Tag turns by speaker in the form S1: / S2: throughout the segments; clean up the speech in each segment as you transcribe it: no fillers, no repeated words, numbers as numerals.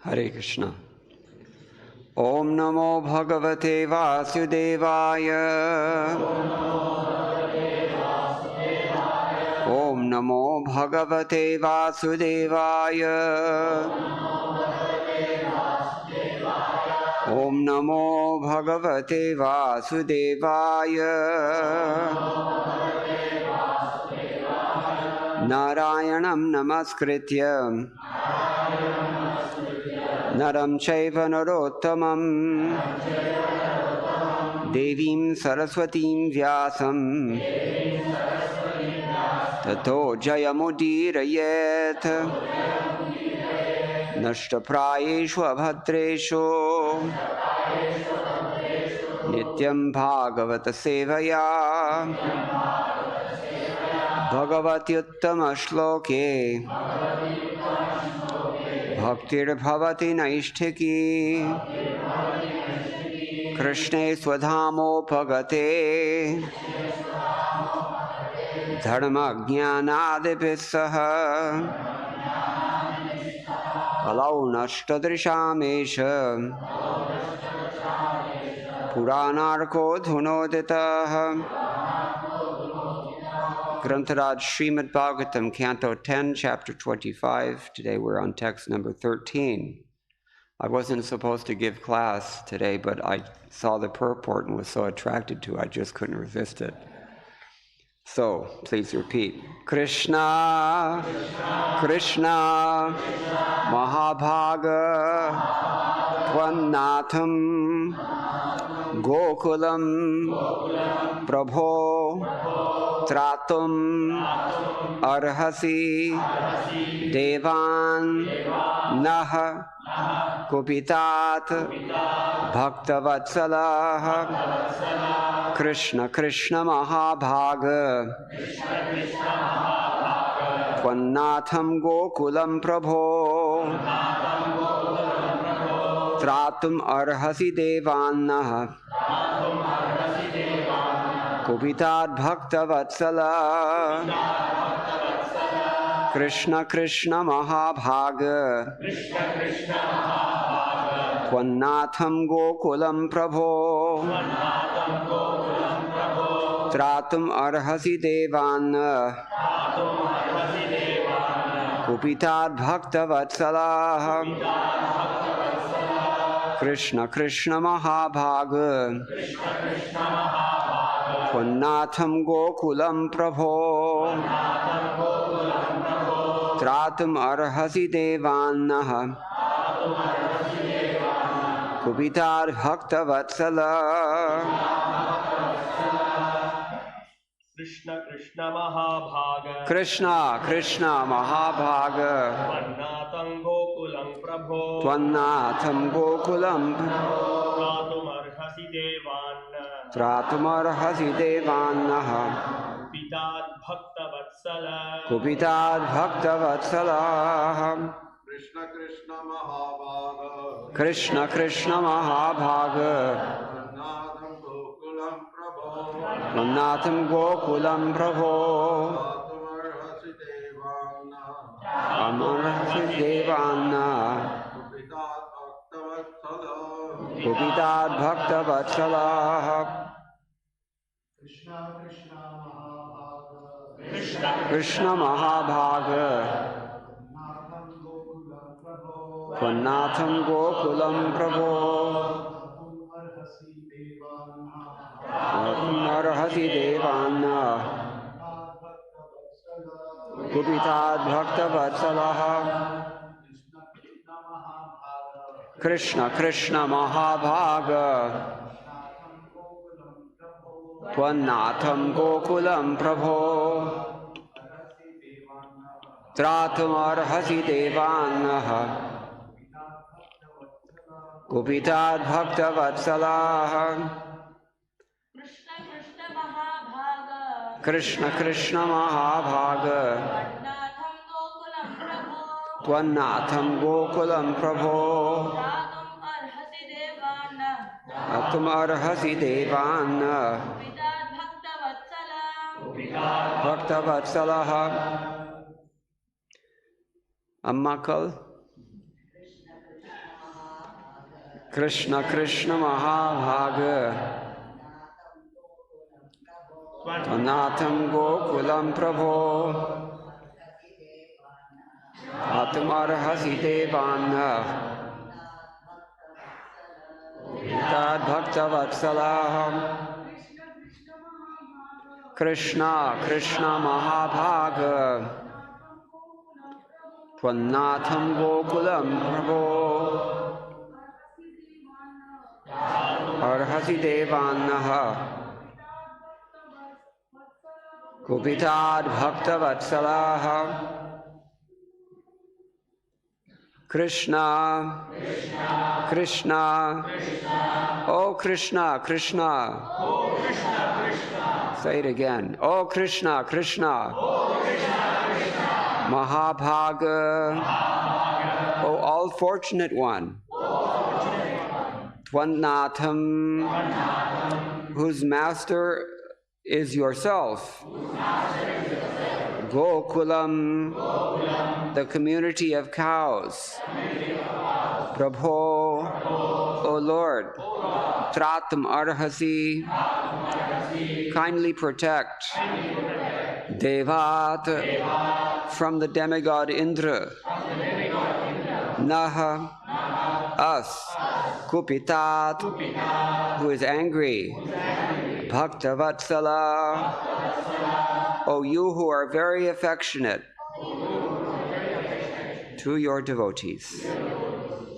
S1: Hare Krishna. Om Namo Bhagavate Vasudevaya. Om Namo Bhagavate Vasudevaya. Om Namo Bhagavate Vasudevaya. Narayanam Namaskrityam Naram Chaiva Narottamam Devim Saraswatim Vyasam Tato Jayamudirayet Nashtaprayeshu Abhadreshu Nityam Bhagavata Sevaya Bhagavati Uttama Shloke Bhaktir Bhavati Naishtiki Krishne Swadhamo Bhagate Dharma Jnanadipissah Kalau Nashtadrishamesha Puranarko Dhunoditah. Grantaraj Srimad Bhagavatam, Canto 10, Chapter 25. Today we're on text number 13. I wasn't supposed to give class today, but I saw the purport and was so attracted to it, I just couldn't resist it. So, please repeat. Krishna, Krishna, Mahabhaga, Tvanatham, Gokulam, Prabho, Tratum, Arhasi, Devan, Nah, Kupitat, Bhaktavatsala, Krishna, Krishna Mahabhaga, Tvanatham Gokulam Prabho, Tratum Arhasi Devan, Kupitat Bhaktavatsala, Krishna Krishna Mahabhaga, Tvanatham Gokulam Prabho, Tratum Arhasi Devan, Kupitat Bhaktavatsala, Krishna Krishna Mahabhaga, Tvanatham Gokulam Prabho, Tratum Arhasi Devan, Kupitat Bhaktavatsala.
S2: Krishna Krishna Mahabhaga,
S1: Krishna Krishna Mahabhaga,
S2: Tvanatham Gokulam Prabho,
S1: Tvanatham Gokulam,
S2: Tratum Arhasi Devan,
S1: Tratum Arhasi Devan,
S2: Kupitat Bhaktavatsala,
S1: Kupitat Bhaktavatsala.
S3: Krishna Krishna Mahabhaga,
S1: Krishna Krishna Mahabhaga,
S3: Tvanatham Gokulam Prabho,
S1: Tvanatham Gokulam Prabho,
S3: Tamarhasi Devana,
S1: Amarhasi Devana,
S3: Kupitat Bhaktavatsala,
S1: Kupitat Bhaktavatsala.
S3: Krishna
S1: Krishna Mahabhaga, Tvanatham Gokulam Prabho, Tratum Arhasi Devana, Kupitat Bhaktavatsala. Krishna Krishna Mahabhaga, Tvanatham Gokulam Prabho, Tratum Arhasi Devana, Kupitat Bhaktavatsala. Krishna Krishna Mahabhaga, Tvanatham Gokulam Prabho, Tratum Arhasi Devana, Bhaktavatsala. Ammakal. Krishna Krishna Mahabhaga Tvanatam Gokulam Prabho Atmarhasi Devanna Tad Bhakta Vatsalaham Krishna Krishna Mahabhaga Tvanatam Gokulam Prabho Arhasi Devanna Gopitad Bhakta Vatsalah Krishna Krishna Oh Krishna Krishna Say it again. Oh Krishna Krishna Mahabhaga Oh all fortunate one Tvanatam whose master is yourself. Gokulam, the community of cows. Prabho, O Lord. Tratam Arhasi, kindly protect. Devat, from the demigod Indra. Naha, us. Kupitat, who is angry. Bhakta Vatsala, O you who are very affectionate to your devotees.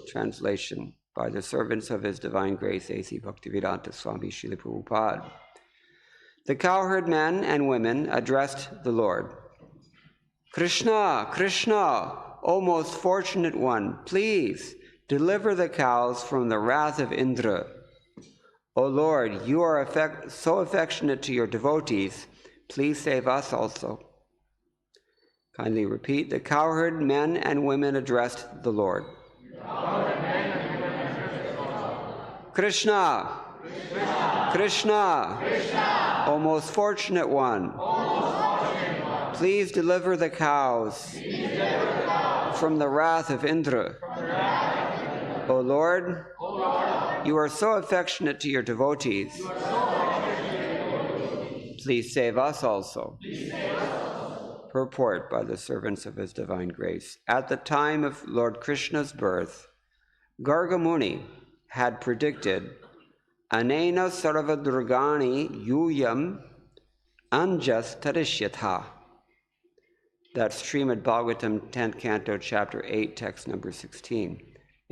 S1: Translation by the servants of His Divine Grace, A.C. Bhaktivedanta Swami Srila Prabhupada. The cowherd men and women addressed the Lord. Krishna, Krishna, O most fortunate one, please deliver the cows from the wrath of Indra. O Lord, you are so affectionate to your devotees, please save us also. Kindly repeat. The cowherd men and women addressed the Lord. Krishna, Krishna, O most fortunate one, please deliver the cows from the wrath of Indra. O Lord, you are so affectionate to your devotees. Please save us also. Purport by the servants of His Divine Grace. At the time of Lord Krishna's birth, Garga Muni had predicted Anena Sarvadurgani Yuyam Anjas Tarishyatha. That's Srimad Bhagavatam 10th Canto, Chapter 8, text number 16.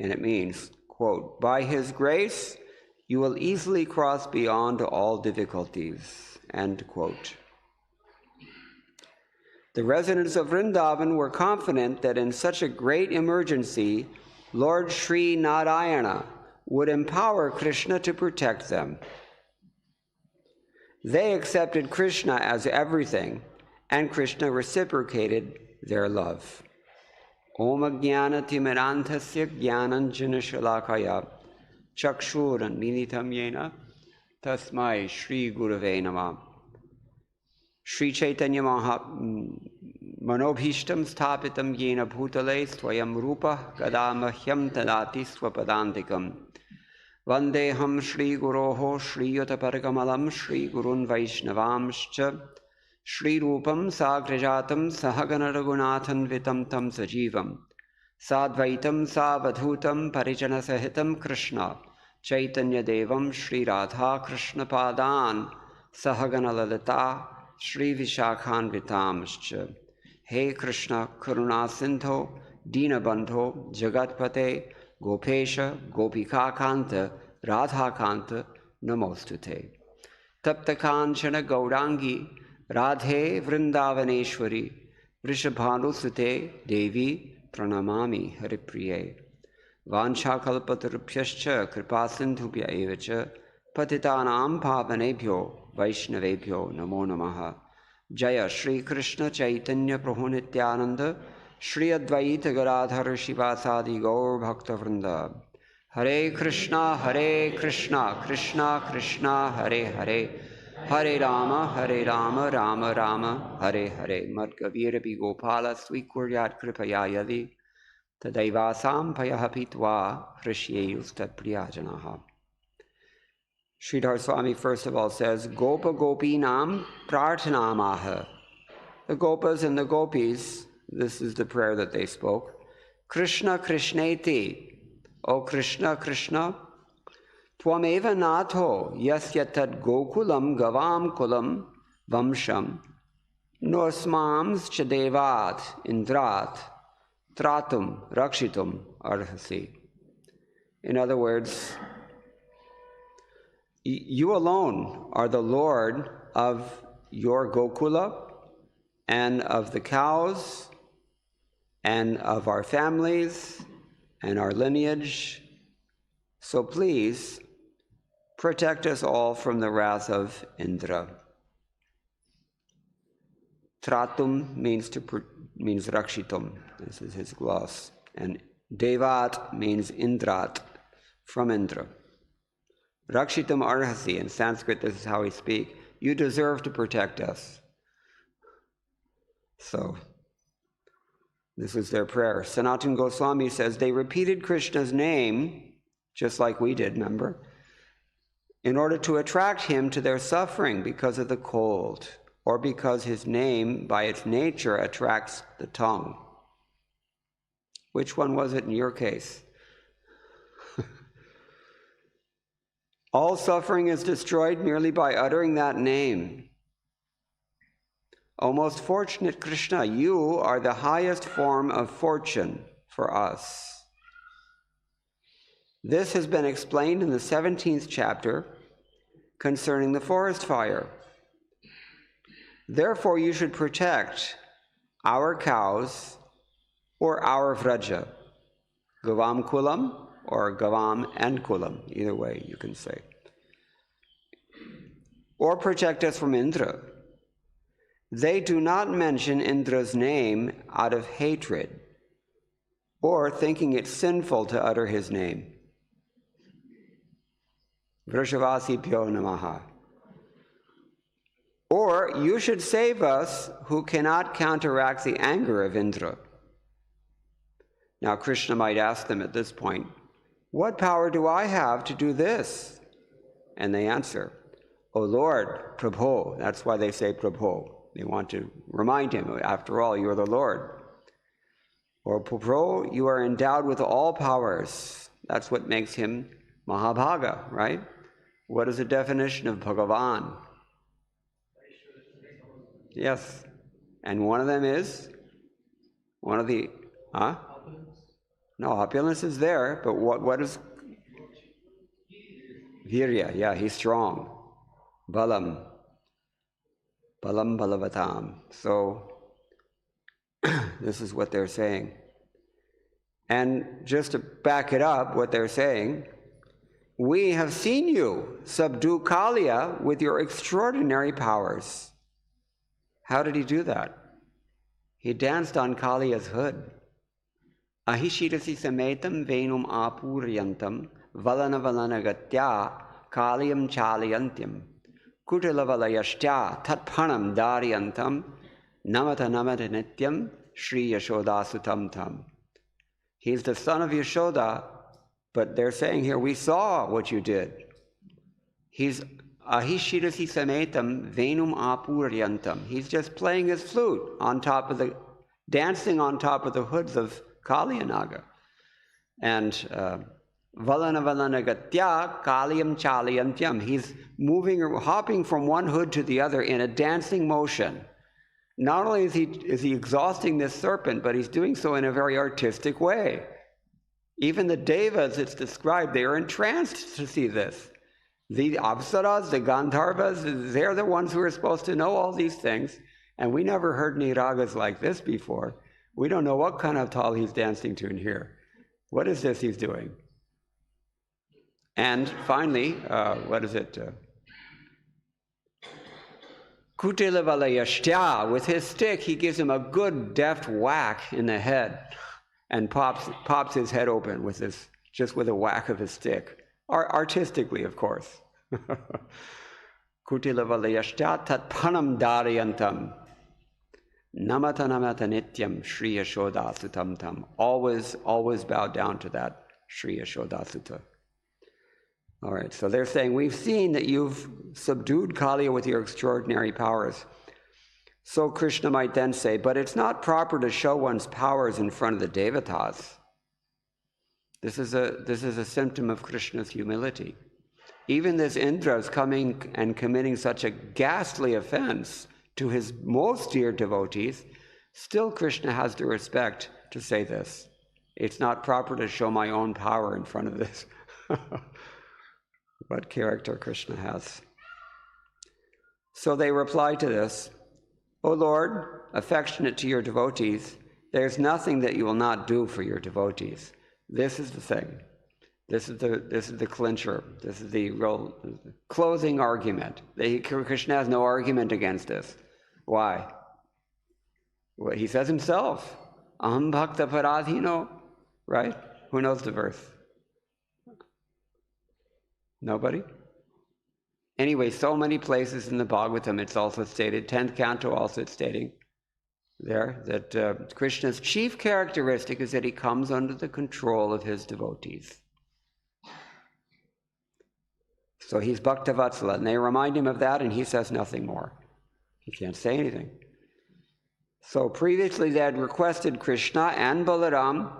S1: And it means, quote, by His grace, you will easily cross beyond all difficulties, end quote. The residents of Vrindavan were confident that in such a great emergency, Lord Sri Narayana would empower Krishna to protect them. They accepted Krishna as everything, and Krishna reciprocated their love. Om Jnana Timirantasya Jnananjana Shalakaya Chakshuran Minitam Yena Tasmai Shri Gurave Namah. Shri Chaitanya Manobhishtam Sthapitam Yena Bhutale Swayam Rupa Kadamahyam Tadati Swapadantikam Vandeham Shri Guroho Shri Yotaparkamalam Shri Gurun Vaishnavamscha Shri Rupam Sagrajatam Sahagana Raghunathan Vitam Tam Sajivam Sadvaitam Savadhutam Parijana Sahitam Krishna Chaitanya Devam Shri Radha Krishna Padan Sahagana Lalita Shri Vishakhan Vitamscha. Hey Krishna Karuna Sindho Dina Bandho Jagatpate Gopesha Gopika Kanta Radha Kanta Namostute. Tapta Kanchana Gaurangi Radhe Vrindavaneshwari Vrishabhanusute Devi Pranamami Haripriye. Vanchakalpatarupyascha Kripasindhubhya evacha Patitanam Pavanebhyo Vaishnavebhyo Namo Namaha. Jaya Shri Krishna Chaitanya Prabhu Nityananda Shri Advaita Gadadhar Shivasadi Gaur Bhakta Vrinda. Hare Krishna Krishna Krishna Hare Hare Hare Rama Rama Rama Hare Hare. Madgavira Bigopala Sweet Kuryat Kripaya Yadi tadaivasam payahapitva hrishyeyustat priyajanaha. Sridhar Swami first of all says, Gopa Gopinam Prarthanamaha. The Gopas and the Gopis, this is the prayer that they spoke. Krishna Krishneti. O Krishna, Krishna. Twameva Natho Yasya Tad Gokulam Gavam Kulam Vamsham Nosmams Chadevat Indrat Tratum Rakshitum Arhasi. In other words, you alone are the Lord of your Gokula and of the cows and of our families and our lineage. So please protect us all from the wrath of Indra. Tratum means Rakshitum. This is his gloss. And Devat means Indrat, from Indra. Rakshitam arhasi, in Sanskrit this is how we speak. You deserve to protect us. So, this is their prayer. Sanatana Goswami says they repeated Krishna's name, just like we did, remember? In order to attract him to their suffering because of the cold, or because his name, by its nature, attracts the tongue. Which one was it in your case? All suffering is destroyed merely by uttering that name. O most fortunate Krishna, you are the highest form of fortune for us. This has been explained in the 17th chapter concerning the forest fire. Therefore, you should protect our cows or our vraja, Gavam Kulam or Gavam and Kulam, either way you can say. Or protect us from Indra. They do not mention Indra's name out of hatred or thinking it sinful to utter his name. Vrishavasibhyo namaha. Or you should save us who cannot counteract the anger of Indra. Now Krishna might ask them at this point, what power do I have to do this? And they answer, O Lord, Prabhu. That's why they say Prabhu. They want to remind him, after all, you are the Lord. Or Prabhu, you are endowed with all powers. That's what makes him Mahabhaga, right? What is the definition of Bhagavan? Yes. And one of them is? One of the, No, opulence is there, but what is? Virya, yeah, he's strong. Balam. Balam balavatam. So, this is what they're saying. And just to back it up, what they're saying, we have seen you subdue Kaliya with your extraordinary powers. How did he do that? He danced on Kaliya's hood. Ahishirasi sametam venum apuryantam valana valana gatya kaliyam chaliyantyam kutilavalaya tatpanam daryantam namata namata nityam Shri Yashoda sutam tam. He's the son of Yashoda, but they're saying here, we saw what you did. He's ahishirasi sametam venum apuryantam. He's just playing his flute on top of dancing on top of the hoods of Kaliyanaga. And valana valana gatya kaliyam chaliyantyam. He's moving or hopping from one hood to the other in a dancing motion. Not only is he exhausting this serpent, but he's doing so in a very artistic way. Even the devas, it's described, they are entranced to see this. The apsaras, the gandharvas, they're the ones who are supposed to know all these things. And we never heard any ragas like this before. We don't know what kind of tal he's dancing to in here. What is this he's doing? And finally, what is it? Kutilavala with his stick, he gives him a good deft whack in the head and pops his head open with this, just with a whack of his stick. Artistically, of course. Kutilavala tatpanam daryantam. Namata namata nityam Shri Yashodasutam tam. Always, always bow down to that Shri Yashodasuta. All right, so they're saying, we've seen that you've subdued Kaliya with your extraordinary powers. So Krishna might then say, but it's not proper to show one's powers in front of the devatas. This is a symptom of Krishna's humility. Even this Indra is coming and committing such a ghastly offense to his most dear devotees, still Krishna has the respect to say this. It's not proper to show my own power in front of this. What character Krishna has. So they reply to this, O Lord, affectionate to your devotees, there's nothing that you will not do for your devotees. This is the thing. This is the clincher. This is the real closing argument. Krishna has no argument against this. Why? Well, he says himself, Aham bhakta paradhino, right? Who knows the verse? Nobody? Anyway, so many places in the Bhagavatam it's also stated, 10th canto also it's stating there, that Krishna's chief characteristic is that he comes under the control of his devotees. So he's Bhaktavatsala, and they remind him of that, and he says nothing more. He can't say anything. So previously they had requested Krishna and Balaram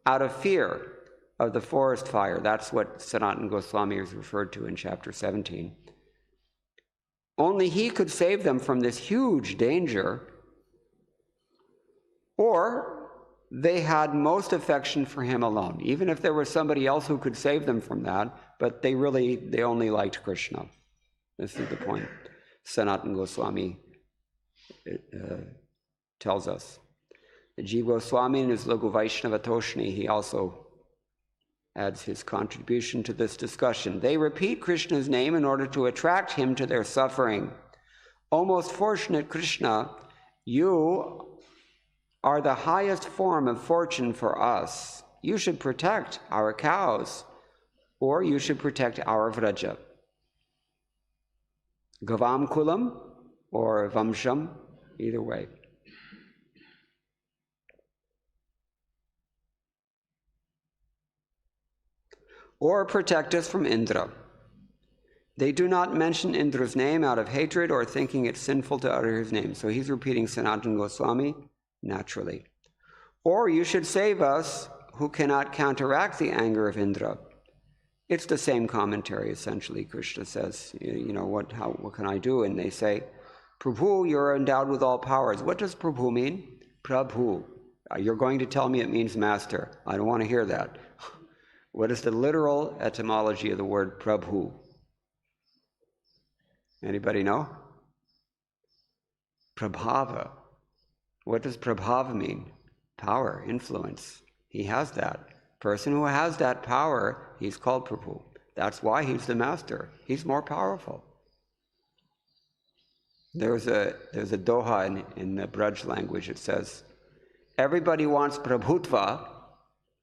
S1: out of fear of the forest fire. That's what Sanatana Goswami is referred to in chapter 17. Only he could save them from this huge danger, or they had most affection for him alone, even if there was somebody else who could save them from that, but they only liked Krishna. This is the point Sanatana Goswami tells us. Jiva Goswami in his Lagu Vaishnava Toshni, he also adds his contribution to this discussion. They repeat Krishna's name in order to attract him to their suffering. O most fortunate Krishna, you are the highest form of fortune for us. You should protect our cows, or you should protect our vraja. Gavam kulam or vamsham, either way. Or protect us from Indra. They do not mention Indra's name out of hatred or thinking it sinful to utter his name. So he's repeating Sanatana Goswami naturally. Or you should save us who cannot counteract the anger of Indra. It's the same commentary, essentially. Krishna says, what can I do? And they say, Prabhu, you're endowed with all powers. What does Prabhu mean? Prabhu. You're going to tell me it means master. I don't want to hear that. What is the literal etymology of the word Prabhu? Anybody know? Prabhava. What does Prabhava mean? Power, influence. He has that. Person who has that power, he's called Prabhu. That's why he's the master. He's more powerful. There's a doha in the Braj language. It says, everybody wants Prabhutva,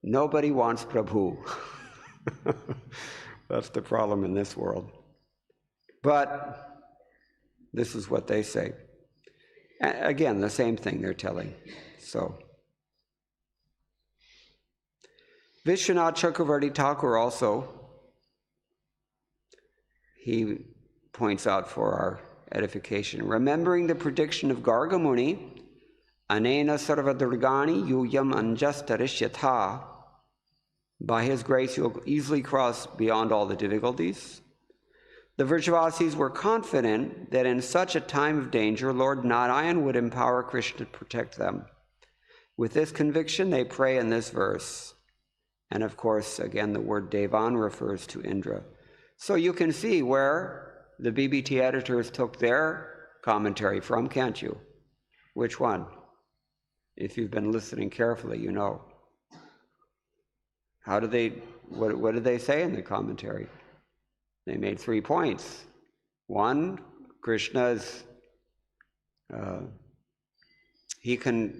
S1: nobody wants Prabhu. That's the problem in this world. But this is what they say. Again, the same thing they're telling. So, Vishwanath Chakravarti Thakur also, he points out for our edification, remembering the prediction of Garga Muni, Anena Sarvadurgani Yuyam Anjastarishyatha, by his grace you'll easily cross beyond all the difficulties. The Vrajavasis were confident that in such a time of danger, Lord Narayan would empower Krishna to protect them. With this conviction, they pray in this verse. And of course, again, the word Devan refers to Indra. So you can see where the BBT editors took their commentary from, can't you? Which one? If you've been listening carefully, you know. What did they say in the commentary? They made 3 points. 1, Krishna's, he can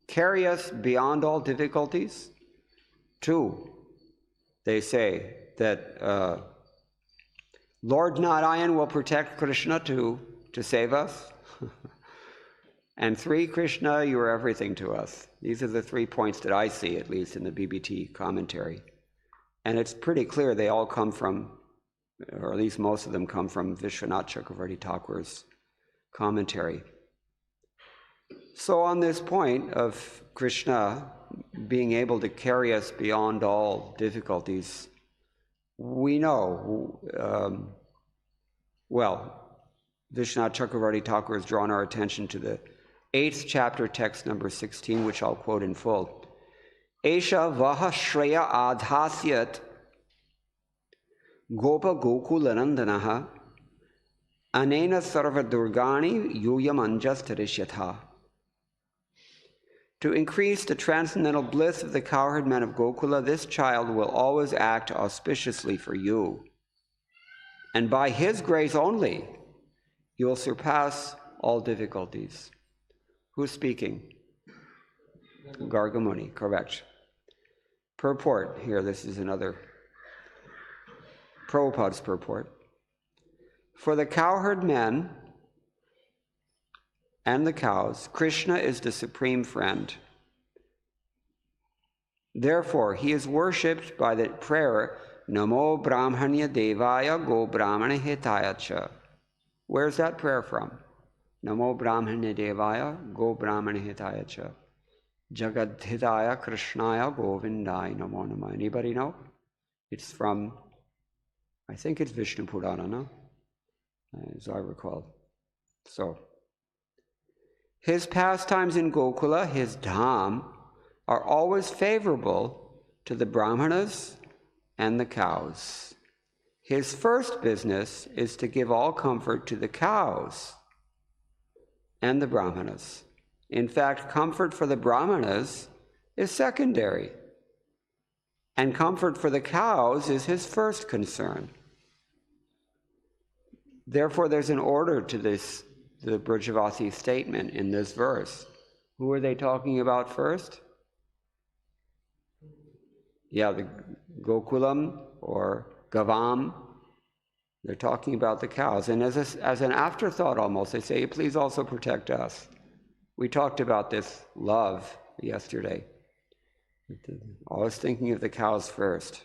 S1: carry us beyond all difficulties. 2, they say that Lord Narayan will protect Krishna to save us. And 3, Krishna, you are everything to us. These are the 3 points that I see, at least in the BBT commentary. And it's pretty clear they all come from, or at least most of them come from Vishwanath Chakravarti Thakur's commentary. So on this point of Krishna being able to carry us beyond all difficulties, we know, Vishwanath Chakravarti Thakur has drawn our attention to the 8th chapter, text number 16, which I'll quote in full. Esha vaha shreya adhasyat gopa gokulanandanaha anena sarva durgani yuyam anjastarishyatha. To increase the transcendental bliss of the cowherd men of Gokula, this child will always act auspiciously for you. And by his grace only, you will surpass all difficulties. Who's speaking? Gargamuni, correct. Purport here, this is another Prabhupada's purport. For the cowherd men and the cows, Krishna is the supreme friend. Therefore, he is worshipped by the prayer, Namo Brahmanya Devaya Go Brahmana Hitaya Cha. Where's that prayer from? Namo Brahmanya Devaya Go Brahmana Hitaya Cha. Jagadhitaya Krishnaya Govindaya Namo Namah. Anybody know? It's from, I think it's Vishnu Purana, no? As I recall. So, his pastimes in Gokula, his dham, are always favorable to the brahmanas and the cows. His first business is to give all comfort to the cows and the brahmanas. In fact, comfort for the brahmanas is secondary, and comfort for the cows is his first concern. Therefore, there's an order to this, the Brajavasi statement in this verse. Who are they talking about first? Yeah, the Gokulam or Gavam. They're talking about the cows. And as an afterthought almost, they say, please also protect us. We talked about this love yesterday. Always thinking of the cows first.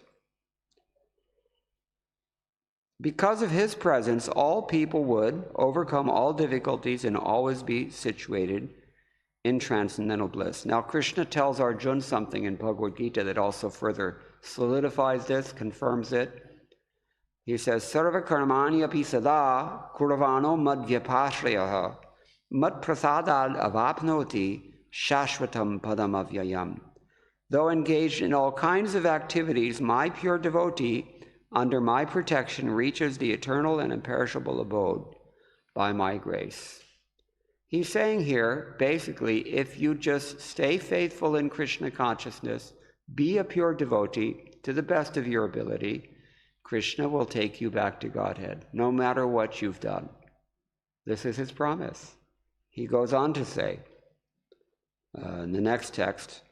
S1: Because of his presence, all people would overcome all difficulties and always be situated in transcendental bliss. Now, Krishna tells Arjuna something in Bhagavad Gita that also further solidifies this, confirms it. He says, Sarva karmani api sada kuravano madhyapashrayaha mat prasadad avapnoti shashvatam padam avyayam. Though engaged in all kinds of activities, my pure devotee, under my protection, reaches the eternal and imperishable abode by my grace. He's saying here, basically, if you just stay faithful in Krishna consciousness, be a pure devotee to the best of your ability, Krishna will take you back to Godhead, no matter what you've done. This is his promise. He goes on to say, in the next text,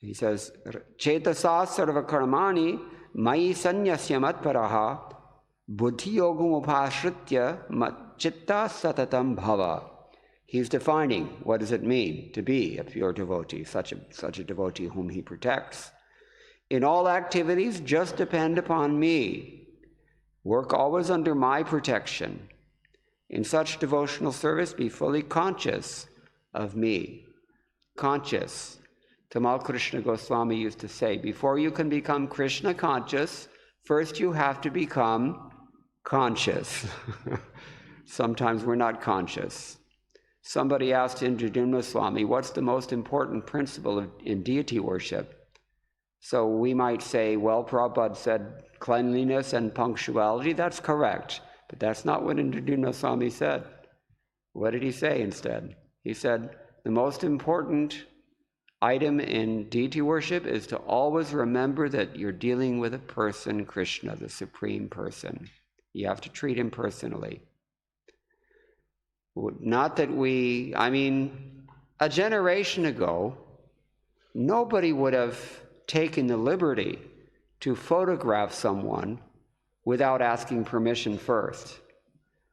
S1: he says, Chetasa sarva karmani mai sanyasya matparaha buddhi yogam upashritya mat chitta satatam bhava. He's defining what does it mean to be a pure devotee, such a devotee whom he protects. In all activities, just depend upon me. Work always under my protection. In such devotional service, be fully conscious of me. Conscious. Tamal Krishna Goswami used to say, before you can become Krishna conscious, first you have to become conscious. Sometimes we're not conscious. Somebody asked Indradyumna Swami, what's the most important principle in deity worship? So we might say, well, Prabhupada said cleanliness and punctuality. That's correct. But that's not what Indradyumna Swami said. What did he say instead? He said, the most important item in deity worship is to always remember that you're dealing with a person, Krishna, the Supreme Person. You have to treat him personally. Not that a generation ago, nobody would have taken the liberty to photograph someone without asking permission first.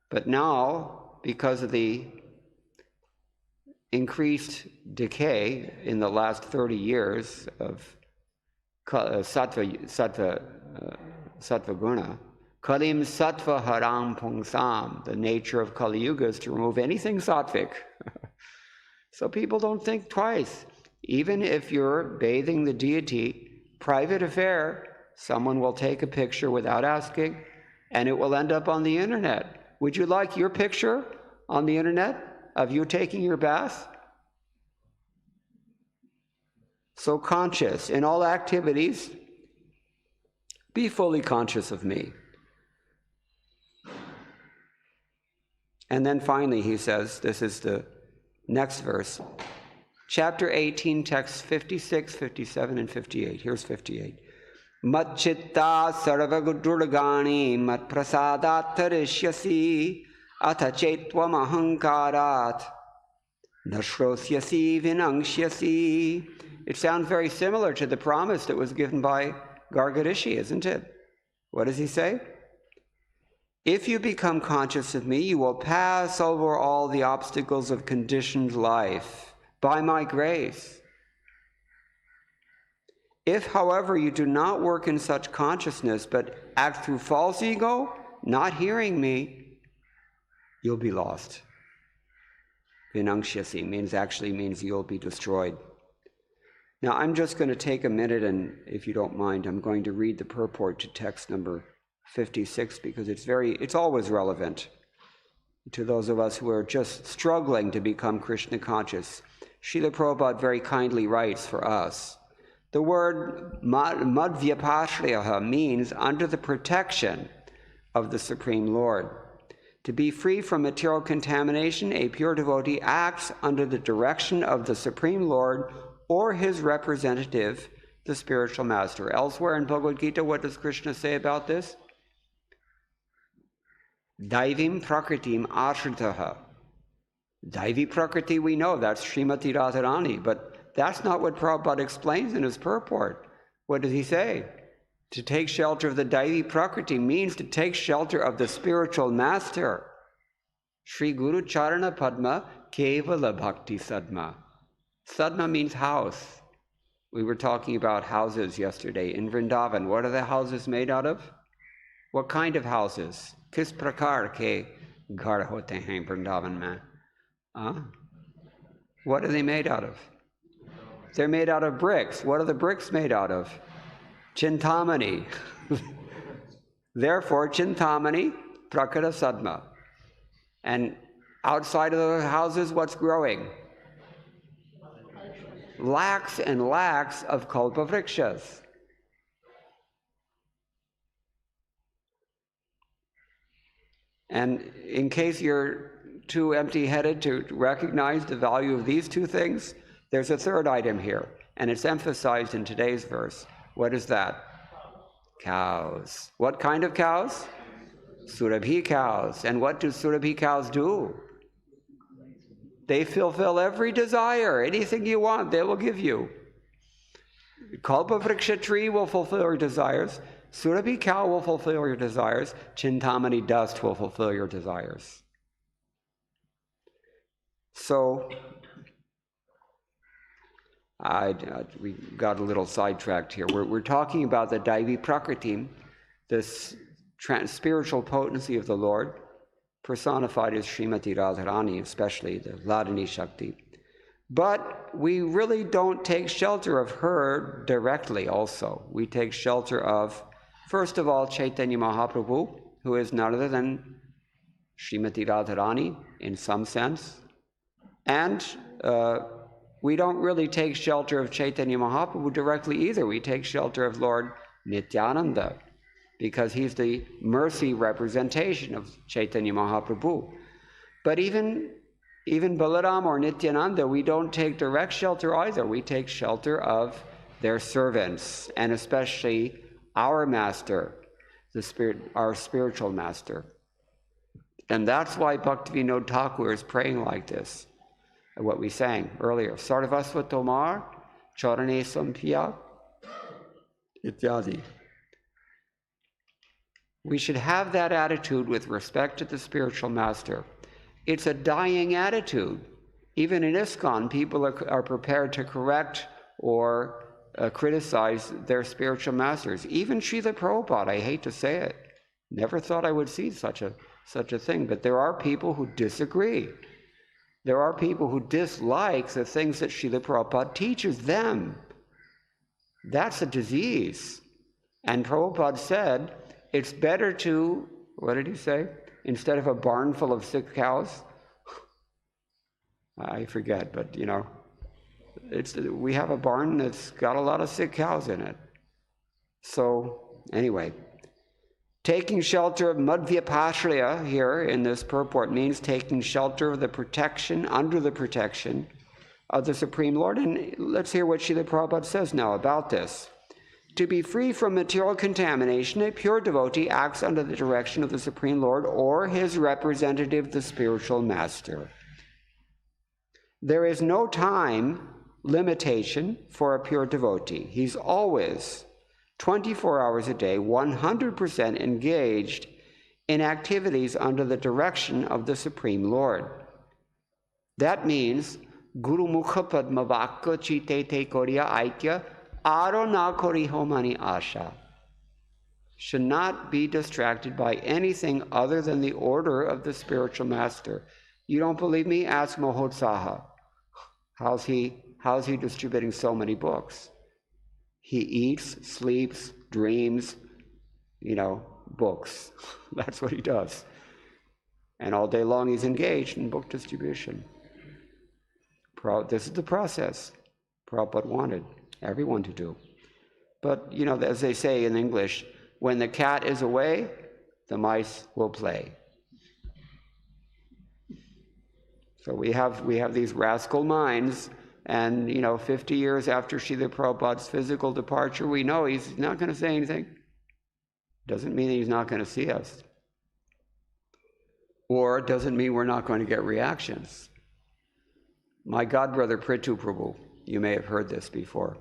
S1: But now, because of the increased decay in the last 30 years of sattva guna. Kalim sattva harang pungsam. The nature of Kali Yuga is to remove anything sattvic. So people don't think twice. Even if you're bathing the deity, private affair, someone will take a picture without asking, and it will end up on the internet. Would you like your picture on the internet of you taking your bath? So conscious in all activities, be fully conscious of me. And then finally he says, this is the next verse, chapter 18, text 56, 57, and 58. Here's 58. Mat chitta sarvagudurgani mat prasadat tarishyasi atha chetvam ahankarat nashrosyasi vinangshyasi. It sounds very similar to the promise that was given by Gargarishi, isn't it? What does he say? If you become conscious of me, you will pass over all the obstacles of conditioned life by my grace. If, however, you do not work in such consciousness, but act through false ego, not hearing me, you'll be lost. Vinangshyasi means you'll be destroyed. Now, I'm just going to take a minute, and if you don't mind, I'm going to read the purport to text number 56, because it's always relevant to those of us who are just struggling to become Krishna conscious. Srila Prabhupada very kindly writes for us, the word madvyapashriyaha means under the protection of the Supreme Lord. To be free from material contamination, a pure devotee acts under the direction of the Supreme Lord or his representative, the spiritual master. Elsewhere in Bhagavad Gita, what does Krishna say about this? Daivim prakritim ashritaha. Daivi prakriti, we know, that's Srimati Radharani, but that's not what Prabhupada explains in his purport. What does he say? To take shelter of the Daivi prakriti means to take shelter of the spiritual master. Sri Guru Charana Padma Kevala Bhakti Sadma. Sadma means house. We were talking about houses yesterday in Vrindavan. What are the houses made out of? What kind of houses? Kis prakar ke ghar hote hain Vrindavan mein? What are they made out of? They're made out of bricks. What are the bricks made out of? Chintamani. Therefore, Chintamani, Prakara Sadma. And outside of the houses, what's growing? Lakhs and lakhs of kalpavrikshas. And in case you're too empty-headed to recognize the value of these two things, there's a third item here, and it's emphasized in today's verse. What is that? Cows. What kind of cows? Surabhi cows. And what do Surabhi cows do? They fulfill every desire. Anything you want, they will give you. Kalpavriksha tree will fulfill your desires. Surabhi cow will fulfill your desires. Chintamani dust will fulfill your desires. So, we got a little sidetracked here. We're talking about the Daivi Prakritim, this spiritual potency of the Lord, personified as Srimati Radharani, especially the Ladini Shakti. But we really don't take shelter of her directly also. We take shelter of, first of all, Chaitanya Mahaprabhu, who is none other than Srimati Radharani in some sense. And we don't really take shelter of Chaitanya Mahaprabhu directly either. We take shelter of Lord Nityananda, because he's the mercy representation of Chaitanya Mahaprabhu. But even Balaram or Nityananda, we don't take direct shelter either. We take shelter of their servants, and especially our master, our spiritual master. And that's why Bhaktivinoda Thakur is praying like this, what we sang earlier. Sarvasva Tomar, Charane Sampya, Ityadi. We should have that attitude with respect to the spiritual master. It's a dying attitude. Even in ISKCON, people are prepared to correct or criticize their spiritual masters. Even Srila Prabhupada, I hate to say it, never thought I would see such a thing, but there are people who disagree. There are people who dislike the things that Srila Prabhupada teaches them. That's a disease. And Prabhupada said, it's better to, what did he say? Instead of a barn full of sick cows, I forget, but we have a barn that's got a lot of sick cows in it. So anyway, taking shelter of Madhyapashraya here in this purport means taking shelter of the protection, under the protection of the Supreme Lord. And let's hear what Srila Prabhupada says now about this. To be free from material contamination, a pure devotee acts under the direction of the Supreme Lord or his representative, the spiritual master. There is no time limitation for a pure devotee. He's always 24 hours a day, 100% engaged in activities under the direction of the Supreme Lord. That means Guru Mukha Padmavakka Chite Te Koriya Aikya Aro Na Kori Homani Asha. Should not be distracted by anything other than the order of the spiritual master. You don't believe me? Ask Mahotsaha. How's he distributing so many books? He eats, sleeps, dreams, books. That's what he does. And all day long he's engaged in book distribution. This is the process Prabhupada wanted everyone to do. But, as they say in English, when the cat is away, the mice will play. So we have these rascal minds, and 50 years after Srila Prabhupada's physical departure, we know he's not going to say anything. Doesn't mean he's not going to see us. Or doesn't mean we're not going to get reactions. My godbrother Prithu Prabhu, you may have heard this before.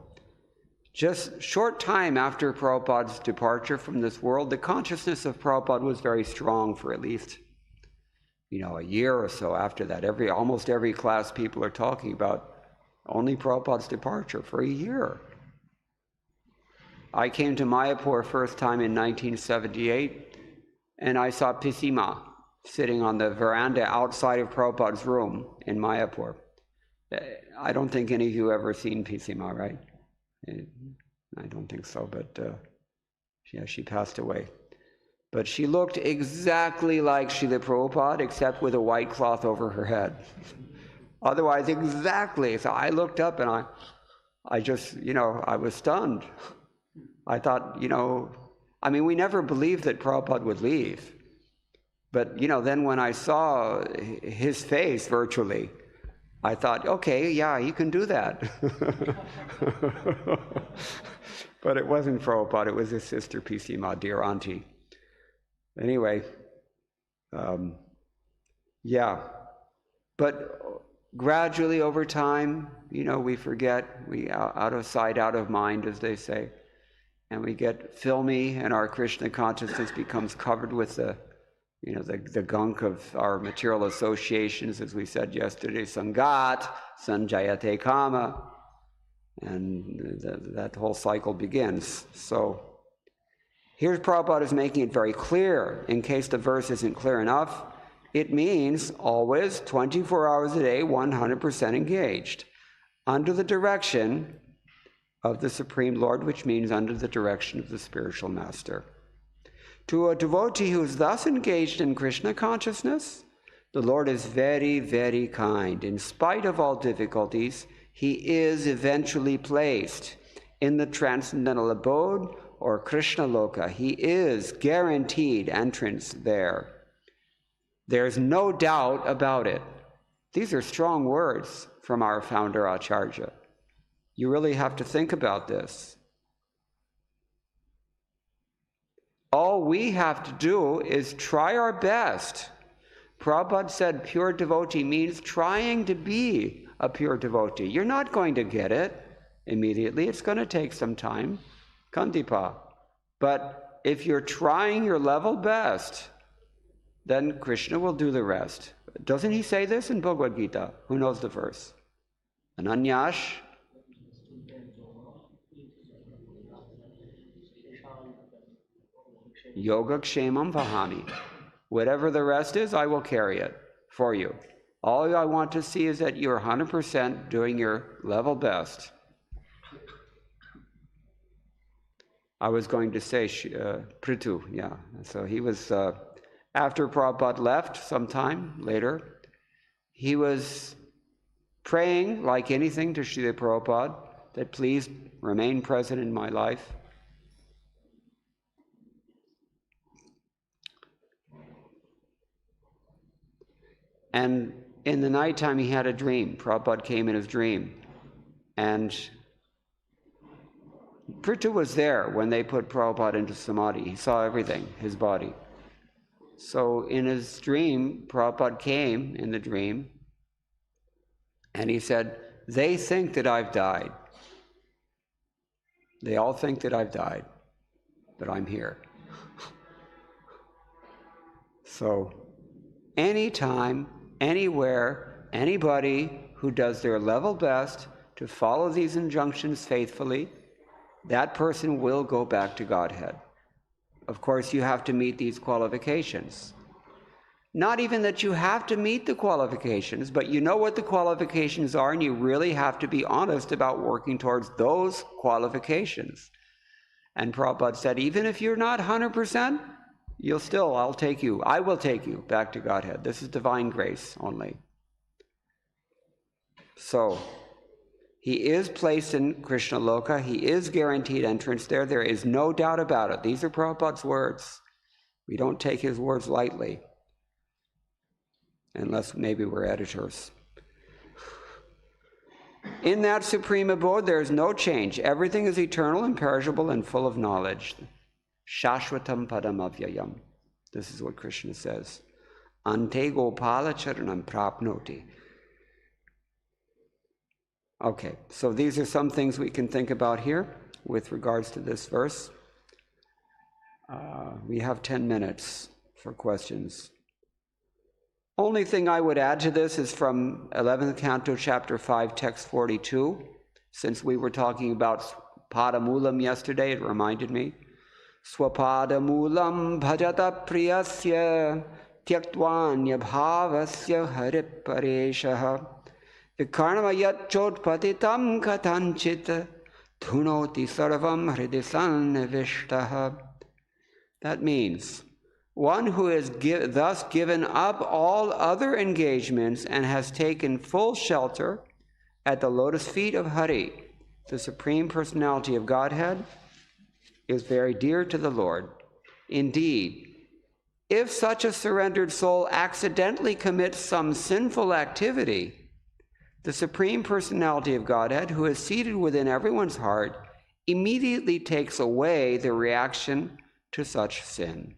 S1: Just short time after Prabhupada's departure from this world, the consciousness of Prabhupada was very strong for at least a year or so after that. Almost every class people are talking about only Prabhupada's departure for a year. I came to Mayapur first time in 1978, and I saw Pisima sitting on the veranda outside of Prabhupada's room in Mayapur. I don't think any of you ever seen Pisima, right? I don't think so, but she passed away. But she looked exactly like Srila Prabhupada, except with a white cloth over her head. Otherwise, exactly. So I looked up and I just, I was stunned. I thought, we never believed that Prabhupada would leave. But, then when I saw his face virtually, I thought, okay, yeah, you can do that. But it wasn't Prabhupada, it was his sister Pisima, dear auntie. Anyway, but gradually over time, we forget, we out of sight, out of mind, as they say, and we get filmy, and our Krishna consciousness becomes covered with the gunk of our material associations, as we said yesterday, sangat, sanjayate kama, and that whole cycle begins. So here Prabhupada is making it very clear, in case the verse isn't clear enough. It means always 24 hours a day, 100% engaged, under the direction of the Supreme Lord, which means under the direction of the spiritual master. To a devotee who is thus engaged in Krishna consciousness, the Lord is very, very kind. In spite of all difficulties, he is eventually placed in the transcendental abode, or Krishna Loka. He is guaranteed entrance there. There's no doubt about it. These are strong words from our founder Acharya. You really have to think about this. All we have to do is try our best. Prabhupada said pure devotee means trying to be a pure devotee. You're not going to get it immediately. It's going to take some time. Kandipa. But if you're trying your level best, then Krishna will do the rest. Doesn't he say this in Bhagavad Gita? Who knows the verse? Ananyash Yoga Kshemam Vahami. Whatever the rest is, I will carry it for you. All I want to see is that you're 100% doing your level best. I was going to say Prithu, yeah. So he was, after Prabhupada left sometime later, he was praying like anything to Srila Prabhupada that please remain present in my life. And in the nighttime he had a dream. Prabhupada came in his dream. And Prithu was there when they put Prabhupada into samadhi. He saw everything, his body. So in his dream, Prabhupada came in the dream, and he said, they think that I've died. They all think that I've died, but I'm here. So anytime, anywhere, anybody who does their level best to follow these injunctions faithfully, that person will go back to Godhead. Of course, you have to meet these qualifications. Not even that you have to meet the qualifications, but you know what the qualifications are, and you really have to be honest about working towards those qualifications. And Prabhupada said, even if you're not 100%, I will take you back to Godhead. This is divine grace only. So, he is placed in Krishna Loka. He is guaranteed entrance there. There is no doubt about it. These are Prabhupada's words. We don't take his words lightly, unless maybe we're editors. In that supreme abode, there is no change. Everything is eternal, imperishable, and full of knowledge. Shashvatam padam avyayam. This is what Krishna says. Ante gopala charanam prapnoti. Okay, so these are some things we can think about here with regards to this verse. We have 10 minutes for questions. Only thing I would add to this is from 11th Canto, Chapter 5, Text 42. Since we were talking about Padamulam yesterday, it reminded me. Swapadamulam bhajata priyasya tyaktwanya bhavasya haripareshaha vikarmayat chotpatitam katanchit dhunoti sarvam hridisanvishtaha. That means one who has thus given up all other engagements and has taken full shelter at the lotus feet of Hari, the Supreme Personality of Godhead, is very dear to the Lord. Indeed, if such a surrendered soul accidentally commits some sinful activity, the Supreme Personality of Godhead, who is seated within everyone's heart, immediately takes away the reaction to such sin.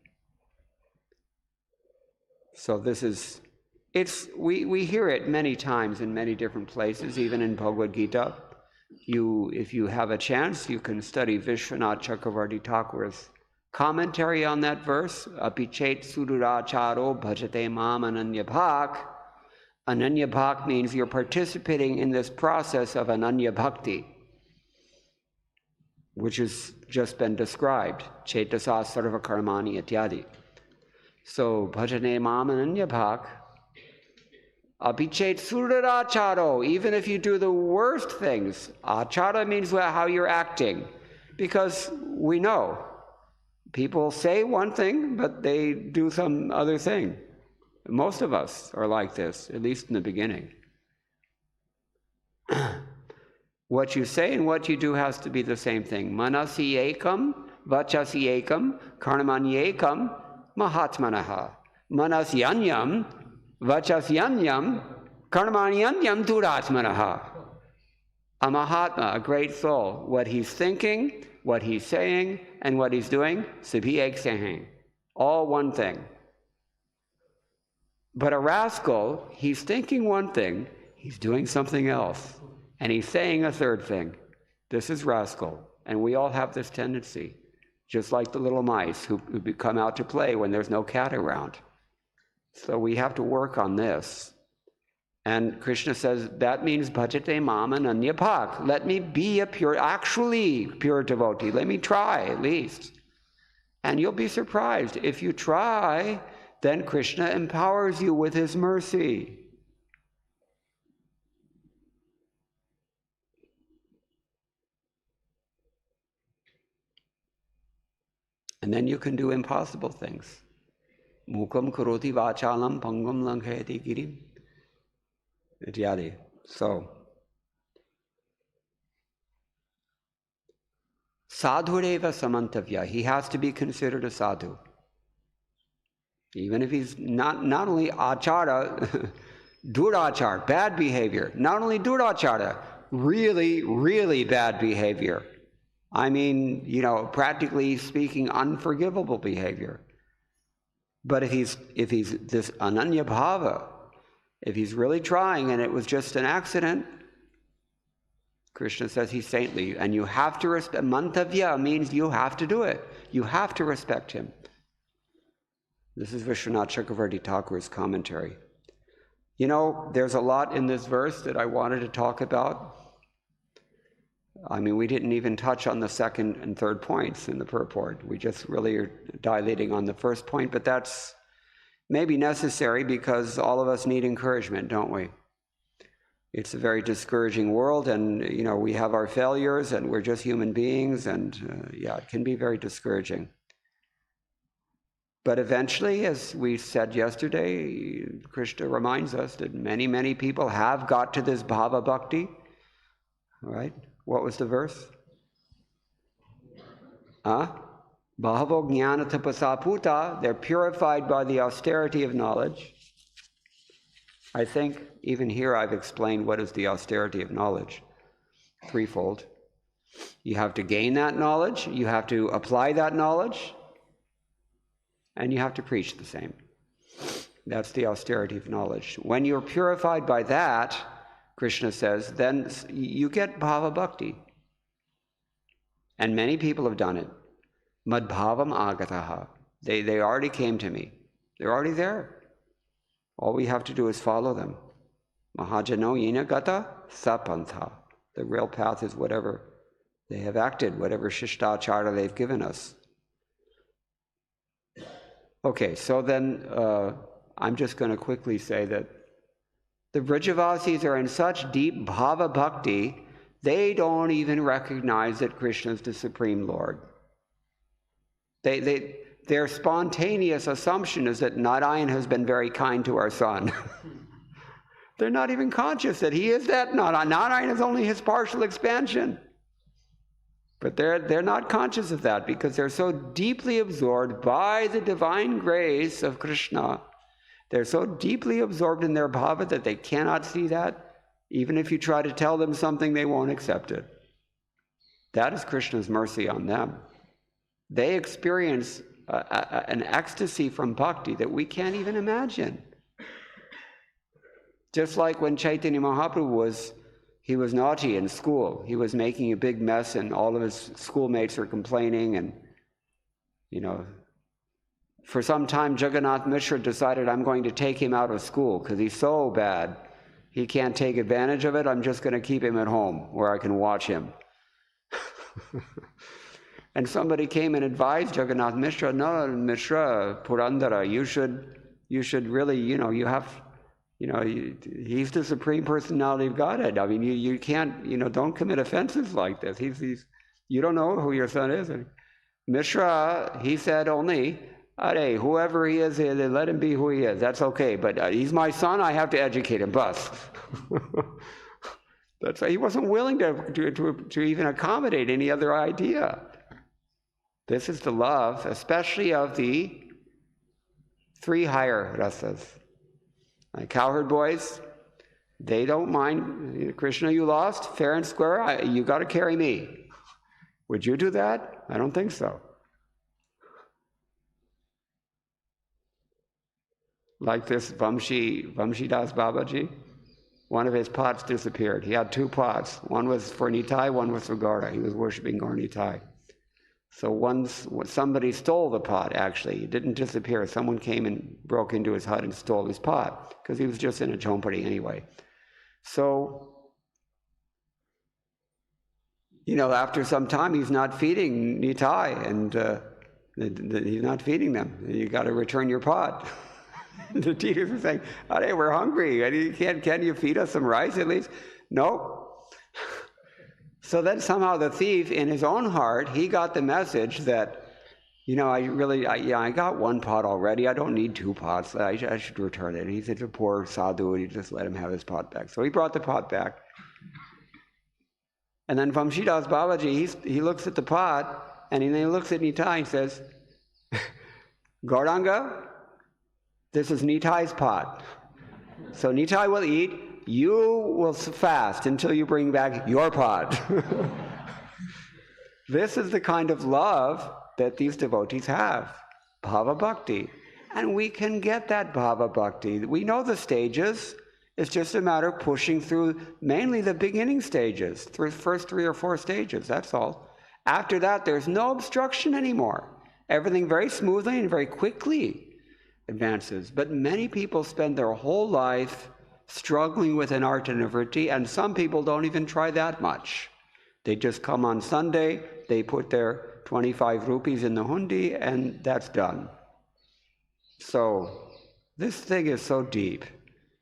S1: So this is, we hear it many times in many different places, even in Bhagavad Gita. If you have a chance, you can study Vishwanath Chakravarti Thakur's commentary on that verse. Apichet suduracharo bhajate mam ananya bhak. Ananya bhak means you're participating in this process of ananya bhakti, which has just been described. Chetasa sarva karmani ityadi. So, bhajane mam ananya bhak. Abhichet suraracharo, even if you do the worst things. Achara means how you're acting. Because we know, people say one thing, but they do some other thing. Most of us are like this, at least in the beginning. What you say and what you do has to be the same thing. Manasi ekam, vachasi ekam, karmani ekam, mahatmanaha. Manasi anyam, vachasyanyam, karmanyanyam duratmanaha. A Mahatma, a great soul, what he's thinking, what he's saying, and what he's doing, sabhi ek seheng, all one thing. But a rascal, he's thinking one thing, he's doing something else, and he's saying a third thing. This is rascal, and we all have this tendency, just like the little mice who come out to play when there's no cat around. So we have to work on this. And Krishna says, that means bhajate mam ananyapak. Let me be a pure, actually pure devotee. Let me try at least. And you'll be surprised. If you try, then Krishna empowers you with his mercy. And then you can do impossible things. Mukam karoti vachalam pangam langhayati girim. Ityadi. So, sadhureva samantavya. He has to be considered a sadhu. Even if he's not only achara, durachar, bad behavior. Not only durachara, really, really bad behavior. I mean, practically speaking, unforgivable behavior. But if he's this ananya bhava, if he's really trying and it was just an accident, Krishna says he's saintly. And you have to respect, mantavya means you have to do it. You have to respect him. This is Vishwanath Chakravarti Thakur's commentary. There's a lot in this verse that I wanted to talk about. I mean, we didn't even touch on the second and third points in the purport. We just really are dilating on the first point, but that's maybe necessary because all of us need encouragement, don't we? It's a very discouraging world, and, we have our failures, and we're just human beings, and, it can be very discouraging. But eventually, as we said yesterday, Krishna reminds us that many, many people have got to this bhava bhakti. All right? What was the verse? Bhavo jnana tapasa puta. They're purified by the austerity of knowledge. I think even here I've explained what is the austerity of knowledge. Threefold. You have to gain that knowledge, you have to apply that knowledge, and you have to preach the same. That's the austerity of knowledge. When you're purified by that, Krishna says, then you get bhava bhakti. And many people have done it. Madbhavam agataha. They already came to me. They're already there. All we have to do is follow them. Mahajano yena gata sapantha. The real path is whatever they have acted, whatever shishtachara they've given us. Okay, so then I'm just going to quickly say that the Vrajavasis are in such deep bhava bhakti, they don't even recognize that Krishna is the Supreme Lord. Their spontaneous assumption is that Narayan has been very kind to our son. They're not even conscious that he is that Narayan. Narayan is only his partial expansion. But they're not conscious of that because they're so deeply absorbed by the divine grace of Krishna. They're so deeply absorbed in their bhava that they cannot see that. Even if you try to tell them something, they won't accept it. That is Krishna's mercy on them. They experience an ecstasy from bhakti that we can't even imagine. Just like when Chaitanya Mahaprabhu was naughty in school. He was making a big mess and all of his schoolmates were complaining, and, for some time Jagannath Mishra decided, I'm going to take him out of school because he's so bad. He can't take advantage of it. I'm just going to keep him at home where I can watch him. And somebody came and advised Jagannath Mishra, no, Mishra, Purandara, you should really, you have, he's the Supreme Personality of Godhead. I mean, you can't, don't commit offenses like this. You don't know who your son is. And Mishra, he said only, Are, whoever he is, let him be who he is. That's okay. But he's my son. I have to educate him. Bus. That's why he wasn't willing to even accommodate any other idea. This is the love, especially of the three higher rasas. Like cowherd boys, they don't mind. Krishna, you lost, fair and square, you got to carry me. Would you do that? I don't think so. Like this Vamshi Das Babaji, one of his pots disappeared. He had two pots. One was for Nitai, one was for Gaura. He was worshipping Gaura Nitai. So once somebody stole the pot, actually. It didn't disappear. Someone came and broke into his hut and stole his pot, because he was just in a jhompari anyway. So, after some time, he's not feeding Nitai, and he's not feeding them. You got to return your pot. The teachers are saying, "Hey, we're hungry. Can you feed us some rice at least?" No. So then somehow the thief, in his own heart, he got the message that, I got one pot already. I don't need two pots. I should return it. And he's such a poor sadhu, and he just let him have his pot back. So he brought the pot back. And then Vamshidas Babaji, he looks at the pot, and then he looks at Nitai and says, "Gauranga, this is Nitai's pot. So Nitai will eat. You will fast until you bring back your pot." This is the kind of love that these devotees have, bhava bhakti. And we can get that bhava bhakti. We know the stages. It's just a matter of pushing through mainly the beginning stages, through the first 3 or 4 stages, that's all. After that, there's no obstruction anymore. Everything very smoothly and very quickly advances. But many people spend their whole life struggling with an arta nivritti, and some people don't even try that much. They just come on Sunday, they put their 25 rupees in the hundi, and that's done. So this thing is so deep,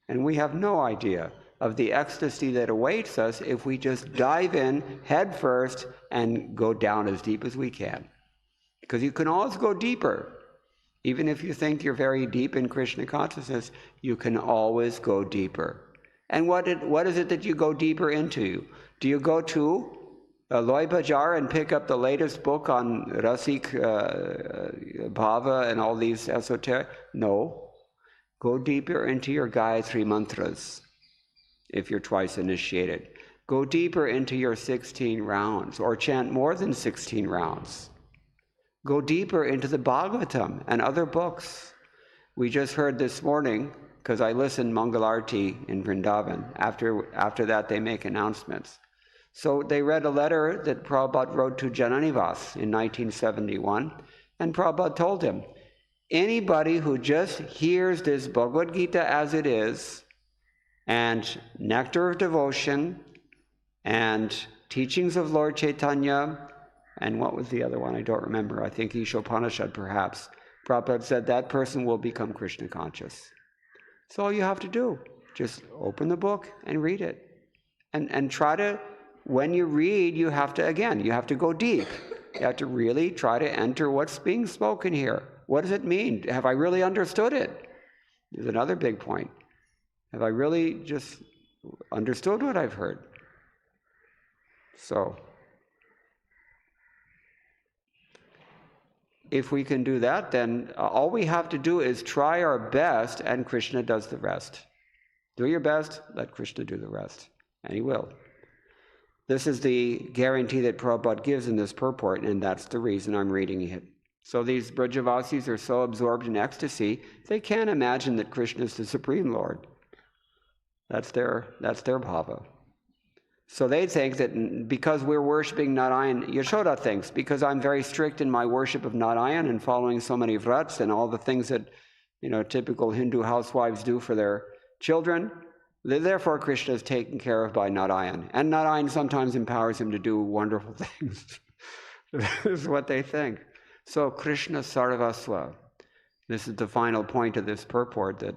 S1: and we have no idea of the ecstasy that awaits us if we just dive in head first and go down as deep as we can. Because you can always go deeper. Even if you think you're very deep in Krishna consciousness, you can always go deeper. And what is it that you go deeper into? Do you go to Loy Bajar and pick up the latest book on Rasik Bhava and all these esoteric? No. Go deeper into your Gayatri mantras, if you're twice initiated. Go deeper into your 16 rounds, or chant more than 16 rounds. Go deeper into the Bhagavatam and other books. We just heard this morning, because I listened Mangalarti in Vrindavan. After that, they make announcements. So they read a letter that Prabhupada wrote to Jananivas in 1971, and Prabhupada told him, anybody who just hears this Bhagavad Gita as it is, and Nectar of Devotion, and teachings of Lord Chaitanya, and what was the other one? I don't remember. I think Ishopanishad perhaps. Prabhupada said that person will become Krishna conscious. That's all you have to do. Just open the book and read it. And try to, when you read, you have to go deep. You have to really try to enter what's being spoken here. What does it mean? Have I really understood it? There's another big point. Have I really just understood what I've heard? So, if we can do that, then all we have to do is try our best, and Krishna does the rest. Do your best, let Krishna do the rest, and he will. This is the guarantee that Prabhupada gives in this purport, and that's the reason I'm reading it. So these Brajavasis are so absorbed in ecstasy, they can't imagine that Krishna is the Supreme Lord. That's their bhava. So they think that because we're worshipping Narayan, Yashoda thinks, because I'm very strict in my worship of Narayan and following so many vrats and all the things that, typical Hindu housewives do for their children, therefore Krishna is taken care of by Narayan. And Narayan sometimes empowers him to do wonderful things. This is what they think. So Krishna Sarvasva. This is the final point of this purport, that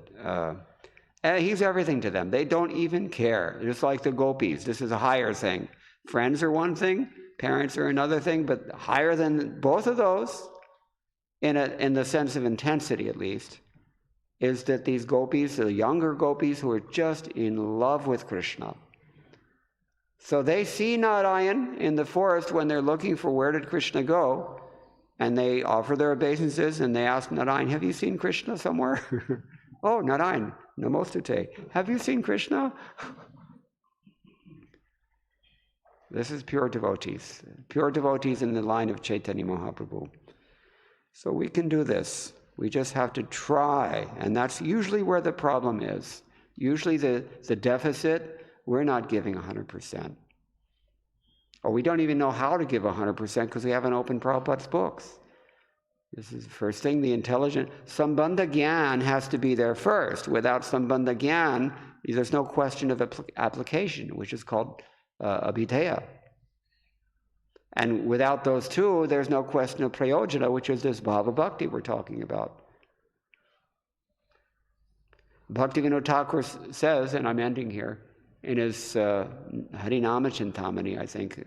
S1: he's everything to them. They don't even care. Just like the gopis. This is a higher thing. Friends are one thing, parents are another thing, but higher than both of those, in the sense of intensity at least, is that these gopis, the younger gopis who are just in love with Krishna. So they see Narayan in the forest when they're looking for where did Krishna go, and they offer their obeisances and they ask Narayan, have you seen Krishna somewhere? Oh, Narayan, Namostute. Have you seen Krishna? This is pure devotees in the line of Chaitanya Mahaprabhu. So we can do this. We just have to try, and that's usually where the problem is. Usually the deficit, we're not giving 100%. Or we don't even know how to give 100% because we haven't opened Prabhupada's books. This is the first thing, the intelligent. Sambandha Gyan has to be there first. Without Sambandha Gyan, there's no question of application, which is called abhidheya. And without those two, there's no question of prayojana, which is this bhava bhakti we're talking about. Bhaktivinoda Thakur says, and I'm ending here, in his Harinama Chintamani, I think,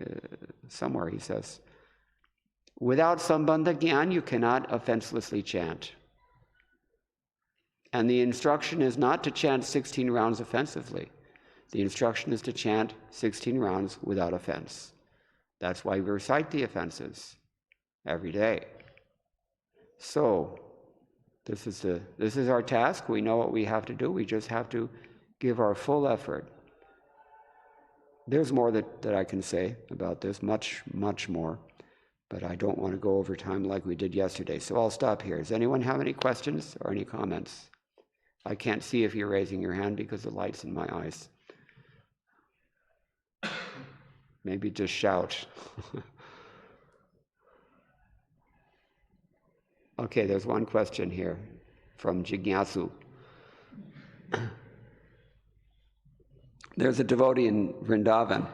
S1: somewhere he says, without Sambandha Gyan, you cannot offenselessly chant. And the instruction is not to chant 16 rounds offensively. The instruction is to chant 16 rounds without offense. That's why we recite the offenses every day. So, this is our task. We know what we have to do. We just have to give our full effort. There's more that I can say about this, much, much more. But I don't want to go over time like we did yesterday. So I'll stop here. Does anyone have any questions or any comments? I can't see if you're raising your hand because the light's in my eyes. Maybe just shout. Okay, there's one question here from Jignasu. There's a devotee in Vrindavan.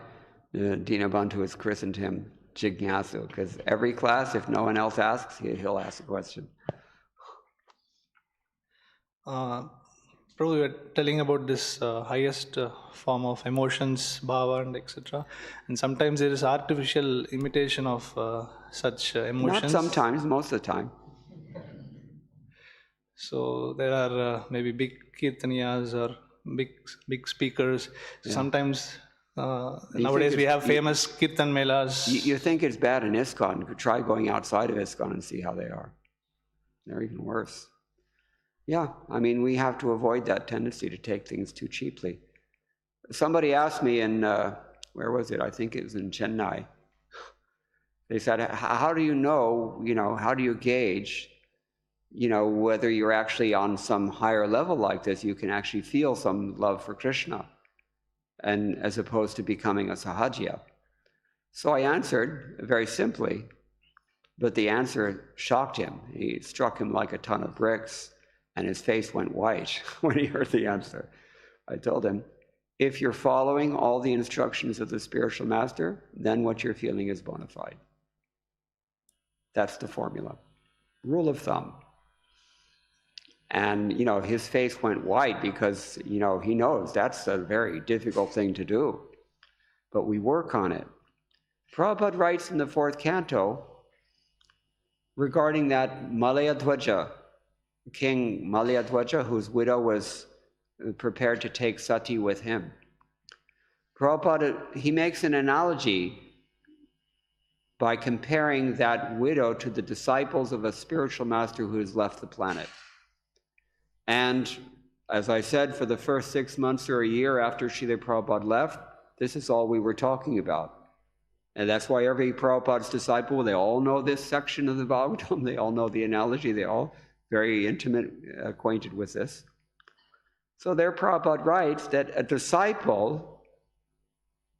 S1: Dinabandhu has christened him Jignasu, because every class, if no one else asks, he'll ask a question.
S4: Prabhu, you were telling about this highest form of emotions, bhava and etc. And sometimes there is artificial imitation of such emotions.
S1: Not sometimes, most of the time.
S4: So there are maybe big kirtaniyas or big speakers.
S1: Yeah.
S4: Sometimes nowadays we have famous kirtan melas.
S1: You think it's bad in ISKCON. Try going outside of ISKCON and see how they are. They're even worse. Yeah, I mean, we have to avoid that tendency to take things too cheaply. Somebody asked me in, where was it? I think it was in Chennai. They said, how do you know, how do you gauge, whether you're actually on some higher level like this, you can actually feel some love for Krishna, and as opposed to becoming a sahajya. So I answered very simply, but the answer shocked him. He struck him like a ton of bricks, and his face went white when he heard the answer. I told him, if you're following all the instructions of the spiritual master, then what you're feeling is bona fide. That's the formula. Rule of thumb. And, his face went white because, he knows that's a very difficult thing to do. But we work on it. Prabhupada writes in the 4th canto regarding that Malayadwaja, King Malayadwaja, whose widow was prepared to take sati with him. Prabhupada, he makes an analogy by comparing that widow to the disciples of a spiritual master who has left the planet. And as I said, for the first 6 months or a year after Srila Prabhupada left, this is all we were talking about. And that's why every Prabhupada's disciple, they all know this section of the Bhagavatam, they all know the analogy, they all very intimate, acquainted with this. So there Prabhupada writes that a disciple,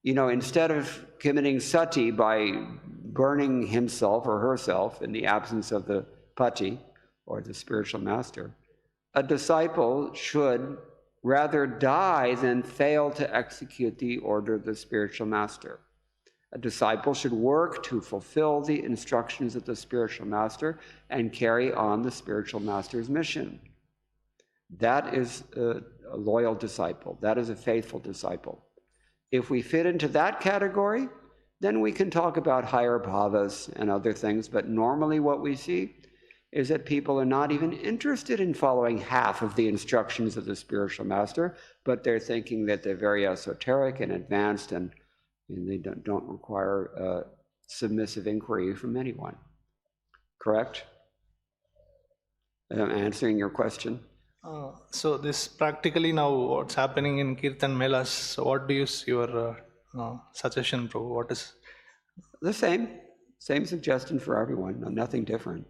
S1: instead of committing sati by burning himself or herself in the absence of the pati or the spiritual master, a disciple should rather die than fail to execute the order of the spiritual master. A disciple should work to fulfill the instructions of the spiritual master and carry on the spiritual master's mission. That is a loyal disciple. That is a faithful disciple. If we fit into that category, then we can talk about higher bhavas and other things, but normally what we see is that people are not even interested in following half of the instructions of the spiritual master, but they're thinking that they're very esoteric and advanced, and they don't require submissive inquiry from anyone. Correct? I'm answering your question.
S4: So this practically now what's happening in Kirtan Melas, so what do you see your suggestion, Prabhu? What is?
S1: The same suggestion for everyone, nothing different.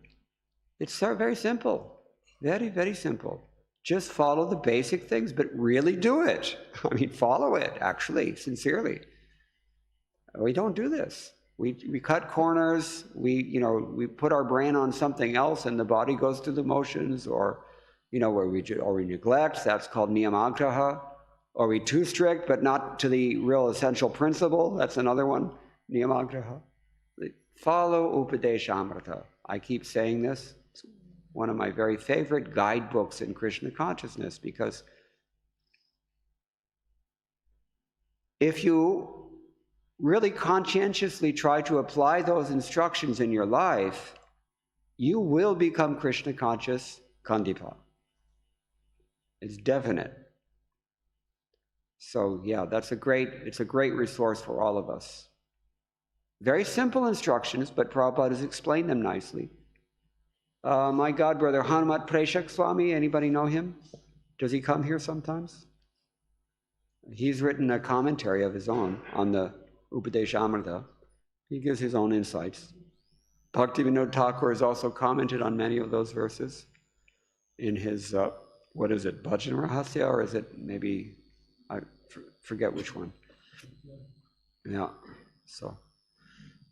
S1: It's very simple, very, very simple. Just follow the basic things, but really do it. I mean, follow it, actually, sincerely. We don't do this. We cut corners, we put our brain on something else and the body goes through the motions, or where we neglect, that's called niyamagraha. Or we too strict but not to the real essential principle, that's another one, niyamagraha. Follow Upadeshamrita. I keep saying this. It's one of my very favorite guidebooks in Krishna consciousness, because if you really conscientiously try to apply those instructions in your life, you will become Krishna conscious Kandipa. It's definite. So yeah, it's a great resource for all of us. Very simple instructions, but Prabhupada has explained them nicely. My godbrother Hanumat Preshak Swami, anybody know him? Does he come here sometimes? He's written a commentary of his own on the Upadeshamrita. He gives his own insights. Bhaktivinoda Thakur has also commented on many of those verses in his, what is it, Bhajan Rahasya, or is it maybe, I forget which one. Yeah, so,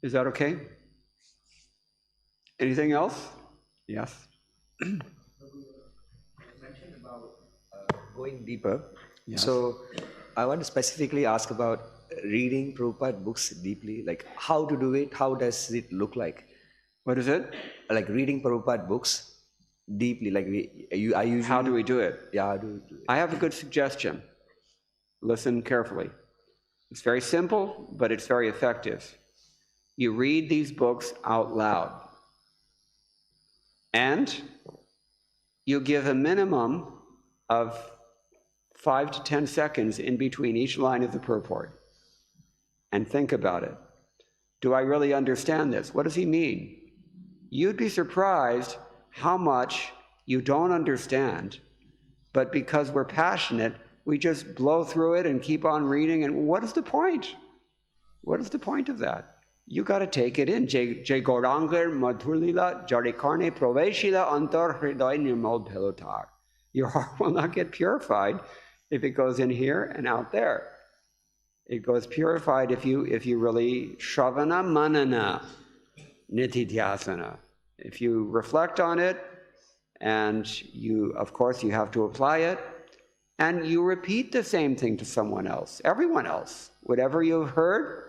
S1: is that okay? Anything else? Yes?
S5: You mentioned about going deeper.
S1: Yes.
S5: So I want to specifically ask about reading Prabhupada books deeply, like how to do it, how does it look like?
S1: What is it?
S5: Like reading Prabhupada books deeply, like I usually...
S1: How do we do it?
S5: Yeah, how do we do it?
S1: I have a good suggestion. Listen carefully. It's very simple, but it's very effective. You read these books out loud. And you give a minimum of 5 to 10 seconds in between each line of the purport. And think about it. Do I really understand this? What does he mean? You'd be surprised how much you don't understand, but because we're passionate, we just blow through it and keep on reading. And what is the point? What is the point of that? You got to take it in. Jai Gaurangar Madhurlila Jarikarne Praveshila Antar Hriday Nirmal Bhelotar. Your heart will not get purified if it goes in here and out there. It goes purified if you really Shravana Manana Nitidhyasana. If you reflect on it, and of course you have to apply it, and you repeat the same thing to someone else, everyone else. Whatever you've heard,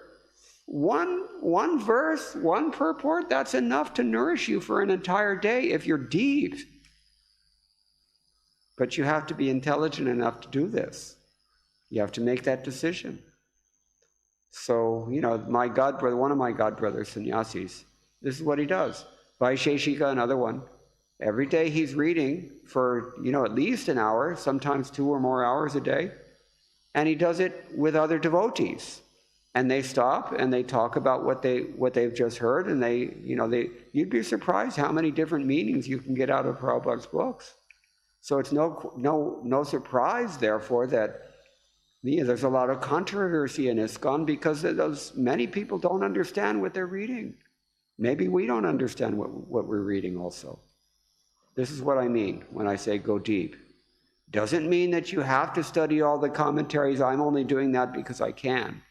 S1: one verse, one purport, that's enough to nourish you for an entire day if you're deep. But you have to be intelligent enough to do this. You have to make that decision. So, my godbrother, one of my godbrothers, sannyasis, this is what he does. Vaisheshika, another one. Every day he's reading for, at least an hour, sometimes 2 or more hours a day. And he does it with other devotees. And they stop and they talk about what they've just heard, and you'd be surprised how many different meanings you can get out of Prabhupada's books. So it's no surprise, therefore, that there's a lot of controversy in ISKCON because many people don't understand what they're reading. Maybe we don't understand what we're reading also. This is what I mean when I say go deep. Doesn't mean that you have to study all the commentaries. I'm only doing that because I can.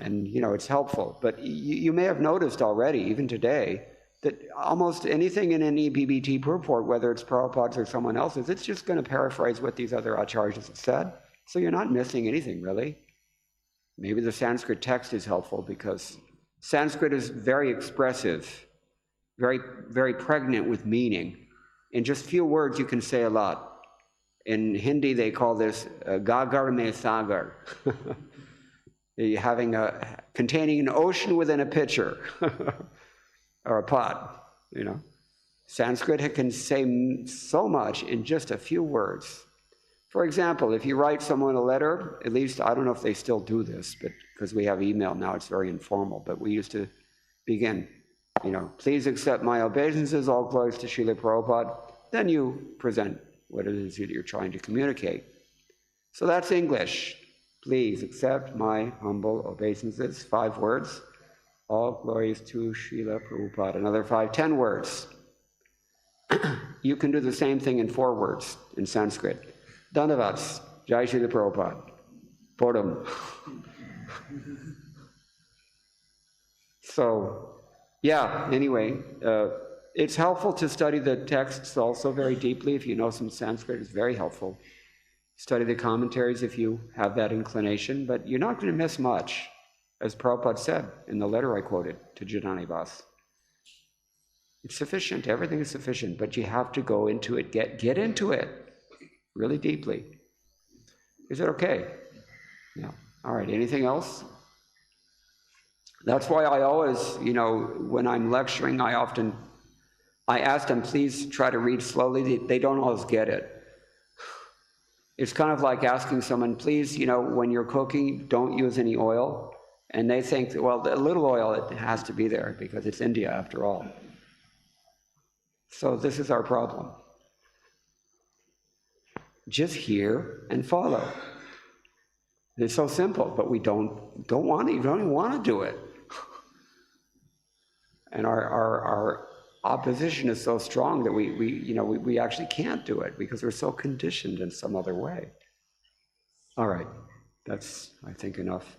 S1: And, it's helpful. But you may have noticed already, even today, that almost anything in any BBT purport, whether it's Prabhupada's or someone else's, it's just going to paraphrase what these other acharyas have said. So you're not missing anything, really. Maybe the Sanskrit text is helpful because Sanskrit is very expressive, very, very pregnant with meaning. In just few words, you can say a lot. In Hindi, they call this gagar mein sagar. Containing an ocean within a pitcher or a pot, Sanskrit can say so much in just a few words. For example, if you write someone a letter, at least, I don't know if they still do this, but because we have email now, it's very informal, but we used to begin, please accept my obeisances, all glories to Srila Prabhupada. Then you present what it is that you're trying to communicate. So that's English. Please accept my humble obeisances, 5 words. All glories to Srila Prabhupada, another 5, 10 words. You can do the same thing in 4 words in Sanskrit. Dhanavats, Jai Srila Prabhupada. Podam. So, yeah, anyway, it's helpful to study the texts also very deeply. If you know some Sanskrit, it's very helpful. Study the commentaries if you have that inclination, but you're not going to miss much, as Prabhupada said in the letter I quoted to Janani-Vas. It's sufficient, everything is sufficient, but you have to go into it, get into it really deeply. Is it okay? Yeah. All right, anything else? That's why I always, when I'm lecturing, I ask them, please try to read slowly. They don't always get it. It's kind of like asking someone, please, when you're cooking, don't use any oil. And they think, well, a little oil, it has to be there because it's India after all. So this is our problem. Just hear and follow. It's so simple, but we don't even want to do it. And our opposition is so strong that we actually can't do it because we're so conditioned in some other way. All right, that's, I think, enough.